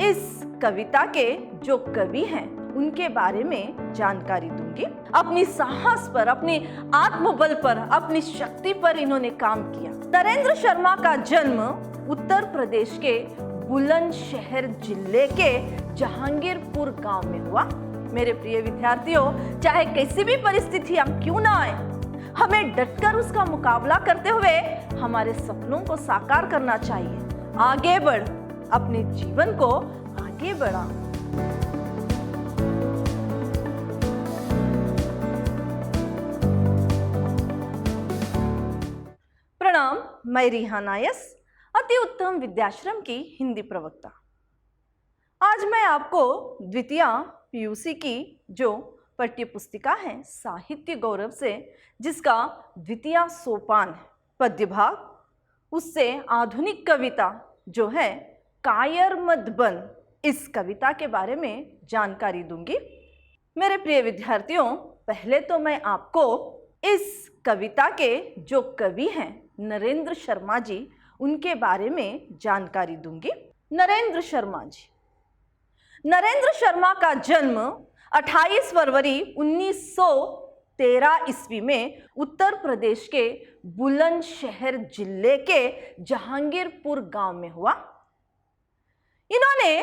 इस कविता के जो कवि हैं उनके बारे में जानकारी दूंगी। अपनी साहस पर, अपनी आत्मबल पर, अपनी शक्ति पर इन्होंने काम किया। नरेंद्र शर्मा का जन्म उत्तर प्रदेश के बुलंदशहर जिले के जहांगीरपुर गांव में हुआ। मेरे प्रिय विद्यार्थियों, चाहे कैसी भी परिस्थितियां क्यों ना आए, हमें डटकर उसका मुकाबला करते हुए हमारे सपनों को साकार करना चाहिए। आगे बढ़, अपने जीवन को आगे बढ़ा। प्रणाम, मैं रिहा नायस, अति उत्तम विद्याश्रम की हिंदी प्रवक्ता। आज मैं आपको द्वितीय पीयूसी की जो पाठ्य पुस्तिका है साहित्य गौरव से, जिसका द्वितीय सोपान पद्य भाग, उससे आधुनिक कविता जो है कायर मत बन, इस कविता के बारे में जानकारी दूंगी। मेरे प्रिय विद्यार्थियों, पहले तो मैं आपको इस कविता के जो कवि हैं नरेंद्र शर्मा जी, उनके बारे में जानकारी दूंगी। नरेंद्र शर्मा जी, नरेंद्र शर्मा का जन्म 28 फरवरी 1913 ईस्वी में उत्तर प्रदेश के बुलंदशहर जिले के जहांगीरपुर गांव में हुआ। इन्होंने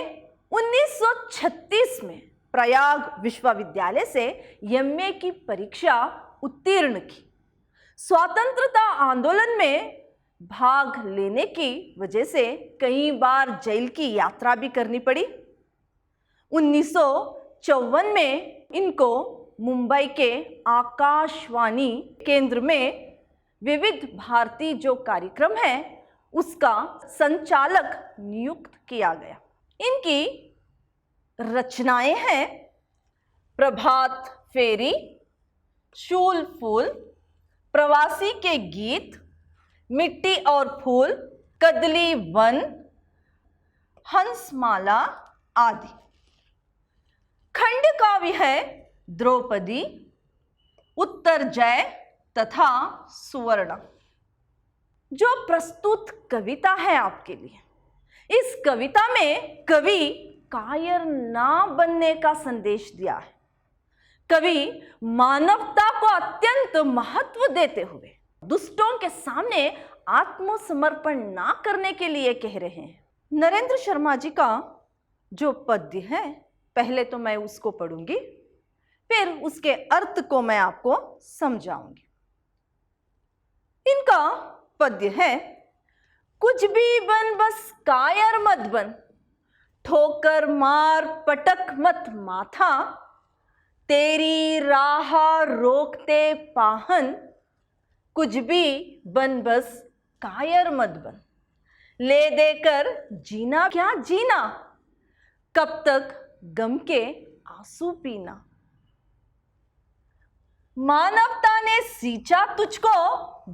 1936 में प्रयाग विश्वविद्यालय से एमए की परीक्षा उत्तीर्ण की। स्वतंत्रता आंदोलन में भाग लेने की वजह से कई बार जेल की यात्रा भी करनी पड़ी। 1954 में इनको मुंबई के आकाशवाणी केंद्र में विविध भारती जो कार्यक्रम है उसका संचालक नियुक्त किया गया। इनकी रचनाएं हैं प्रभात फेरी, शूल फूल, प्रवासी के गीत, मिट्टी और फूल, कदली वन, हंसमाला आदि। खंड काव्य है द्रौपदी, उत्तरजय तथा सुवर्ण। जो प्रस्तुत कविता है आपके लिए, इस कविता में कवि कायर ना बनने का संदेश दिया है। कवि मानवता को अत्यंत महत्व देते हुए दुष्टों के सामने आत्मसमर्पण ना करने के लिए कह रहे हैं। नरेंद्र शर्मा जी का जो पद्य है, पहले तो मैं उसको पढ़ूंगी, फिर उसके अर्थ को मैं आपको समझाऊंगी। इनका पद्य है, कुछ भी बन बस कायर मत बन, ठोकर मार पटक मत माथा, तेरी राह रोकते पाहन, कुछ भी बन बस कायर मत बन, ले देकर जीना क्या जीना, कब तक गम के आंसू पीना। मानवता ने सींचा तुझको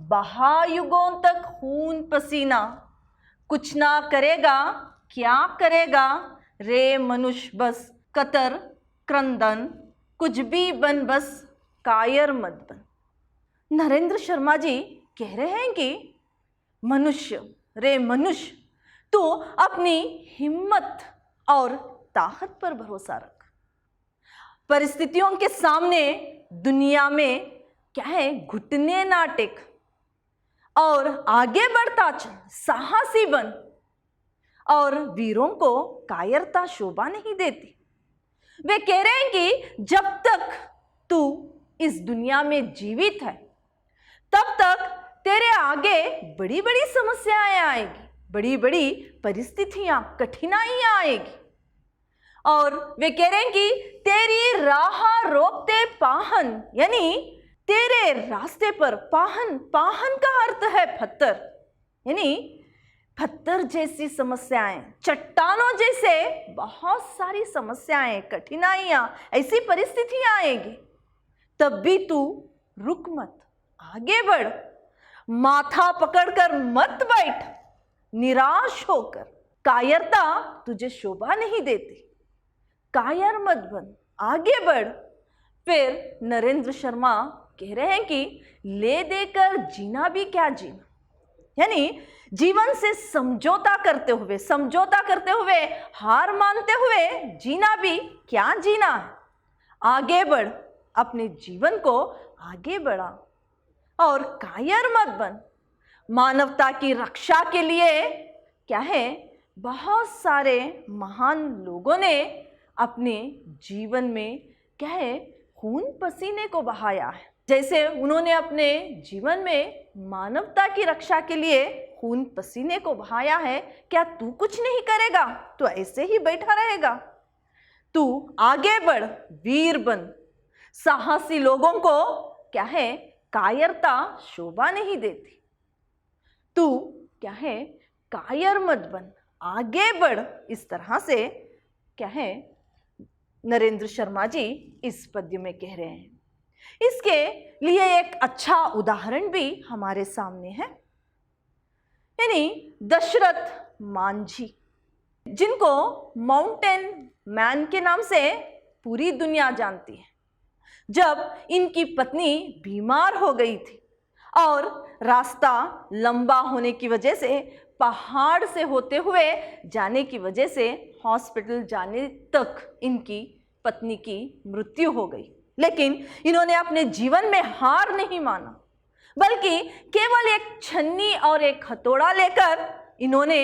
बहायुगों तक खून पसीना, कुछ ना करेगा क्या करेगा रे मनुष्य बस कतर क्रंदन, कुछ भी बन बस कायर मत बन। नरेंद्र शर्मा जी कह रहे हैं कि मनुष्य, रे मनुष्य, तू अपनी हिम्मत और ताकत पर भरोसा रख। परिस्थितियों के सामने दुनिया में क्या है, घुटने ना टेक और आगे बढ़ता चल, साहसी बन। और वीरों को कायरता शोभा नहीं देती। वे कह रहे हैं कि जब तक तू इस दुनिया में जीवित है, तब तक तेरे आगे बड़ी बड़ी समस्याएं आएगी, बड़ी बड़ी परिस्थितियां, कठिनाइयां आएगी। और वे कह रहे हैं कि तेरी राह रोकते पाहन, यानी तेरे रास्ते पर पाहन, पाहन का अर्थ है पत्थर, यानी पत्थर जैसी समस्याएं, चट्टानों जैसे बहुत सारी समस्याएं, कठिनाइयां, ऐसी परिस्थितियां आएगी, तब भी तू रुक मत, आगे बढ़, माथा पकड़कर मत बैठ निराश होकर। कायरता तुझे शोभा नहीं देती, कायर मत बन, आगे बढ़। फिर नरेंद्र शर्मा कह रहे हैं कि ले देकर जीना भी क्या जीना, यानी जीवन से समझौता करते हुए हार मानते हुए जीना भी क्या जीना है। आगे बढ़, अपने जीवन को आगे बढ़ा और कायर मत बन। मानवता की रक्षा के लिए क्या है, बहुत सारे महान लोगों ने अपने जीवन में क्या है, खून पसीने को बहाया है। जैसे उन्होंने अपने जीवन में मानवता की रक्षा के लिए खून पसीने को बहाया है, क्या तू कुछ नहीं करेगा? तो ऐसे ही बैठा रहेगा? तू आगे बढ़, वीर बन। साहसी लोगों को क्या है, कायरता शोभा नहीं देती। तू क्या है, कायर मत बन, आगे बढ़। इस तरह से क्या है, नरेंद्र शर्मा जी इस पद्य में कह रहे हैं। इसके लिए एक अच्छा उदाहरण भी हमारे सामने है, यानी दशरथ मांझी, जिनको माउंटेन मैन के नाम से पूरी दुनिया जानती है। जब इनकी पत्नी बीमार हो गई थी और रास्ता लंबा होने की वजह से, पहाड़ से होते हुए जाने की वजह से हॉस्पिटल जाने तक इनकी पत्नी की मृत्यु हो गई, लेकिन इन्होंने अपने जीवन में हार नहीं माना, बल्कि केवल एक छन्नी और एक हथौड़ा लेकर इन्होंने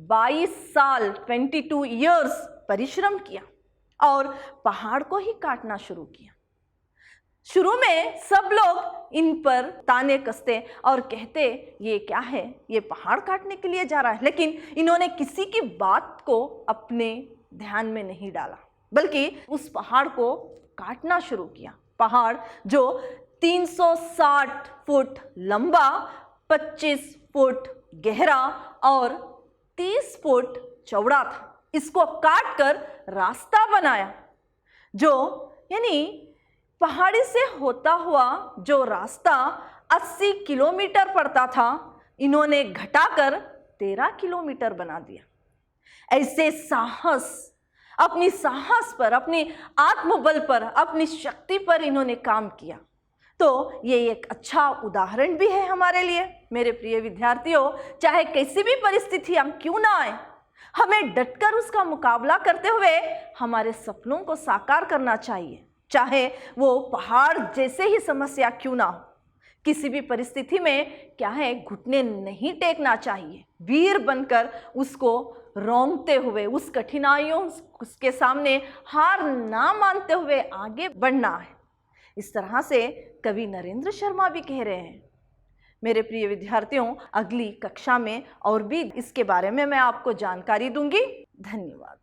22 साल 22 इयर्स परिश्रम किया और पहाड़ को ही काटना शुरू किया। शुरू में सब लोग इन पर ताने कसते और कहते ये क्या है, ये पहाड़ काटने के लिए जा रहा है, लेकिन इन्होंने किसी की बात को अपने ध्यान में नहीं डाला, बल्कि उस पहाड़ को काटना शुरू किया। पहाड़ जो 360 फुट लंबा, 25 फुट गहरा और 30 फुट चौड़ा था, इसको काट कर रास्ता बनाया, जो यानी पहाड़ी से होता हुआ जो रास्ता 80 किलोमीटर पड़ता था, इन्होंने घटाकर 13 किलोमीटर बना दिया। ऐसे साहस, अपनी साहस पर, अपनी आत्मबल पर, अपनी शक्ति पर इन्होंने काम किया। तो ये एक अच्छा उदाहरण भी है हमारे लिए। मेरे प्रिय विद्यार्थियों, चाहे कैसी भी परिस्थिति हम क्यों ना आए, हमें डटकर उसका मुकाबला करते हुए हमारे सपनों को साकार करना चाहिए, चाहे वो पहाड़ जैसे ही समस्या क्यों ना हो। किसी भी परिस्थिति में क्या है, घुटने नहीं टेकना चाहिए, वीर बनकर उसको रोंगते हुए, उस कठिनाइयों उसके सामने हार ना मानते हुए आगे बढ़ना है। इस तरह से कवि नरेंद्र शर्मा भी कह रहे हैं। मेरे प्रिय विद्यार्थियों, अगली कक्षा में और भी इसके बारे में मैं आपको जानकारी दूंगी। धन्यवाद।